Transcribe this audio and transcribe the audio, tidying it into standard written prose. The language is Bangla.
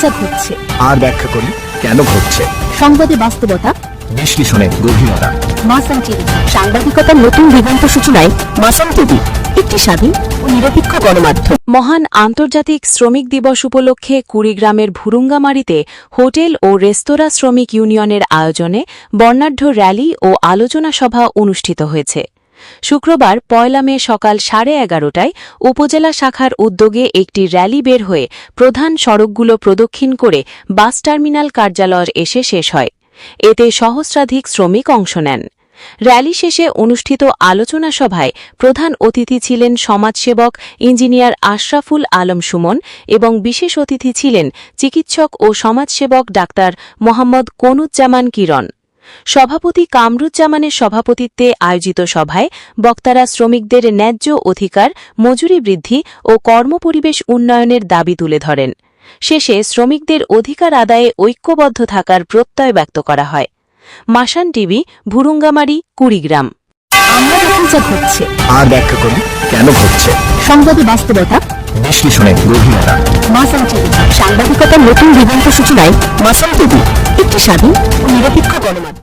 যা ঘটছে আর ব্যাখ্যা করি কেন ঘটছে। সংবাদে বাস্তবতা, বিশ্লেষণে গভীরতা। মাসান টিভি, সাংবাদিকতার নতুন দিগন্ত সূচনায় মাসান টিভি, একটি স্বাধীন ও নিরপেক্ষ গণমাধ্যম। মহান আন্তর্জাতিক শ্রমিক দিবস উপলক্ষে কুড়িগ্রামের ভুরুঙ্গামারীতে হোটেল ও রেস্তোরাঁ শ্রমিক ইউনিয়নের আয়োজনে বর্ণাঢ্য র্যালি ও আলোচনা সভা অনুষ্ঠিত হয়েছে। শুক্রবার ১ মে সকাল 11:30টায় উপজেলা শাখার উদ্যোগে একটি র্যালি বের হয়ে প্রধান সড়কগুলো প্রদক্ষিণ করে বাস টার্মিনাল কার্যালয় এসে শেষ হয়। এতে সহস্রাধিক শ্রমিক অংশ নেন। র্যালি শেষে অনুষ্ঠিত আলোচনা সভায় প্রধান অতিথি ছিলেন সমাজসেবক ইঞ্জিনিয়ার আশরাফুল আলম সুমন এবং বিশেষ অতিথি ছিলেন চিকিৎসক ও সমাজসেবক ডাক্তার মোহাম্মদ কনুজ্জামান কিরণ। সভাপতি কামরুজ্জামানের সভাপতিত্বে আয়োজিত সভায় বক্তারা শ্রমিকদের ন্যায্য অধিকার, মজুরি বৃদ্ধি ও কর্মপরিবেশ উন্নয়নের দাবি তুলে ধরেন। শেষে শ্রমিকদের অধিকার আদায়ে ঐক্যবদ্ধ থাকার প্রত্যয় ব্যক্ত করা হয়। মাসান টিভি, ভুরুঙ্গামারী, কুড়িগ্রাম। আমরা দেখুন যা ঘটছে আর ব্যাখ্যা করি কেন ঘটছে। সংবাদে বাস্তবতা, বিশ্লেষণে গভীরতা। মাসান টিভি, সাংবাদিকতার নতুন দিগন্ত সূচনায় মাসান টিভি, একটি স্বাধীন ও নিরপেক্ষ গণমাধ্যম।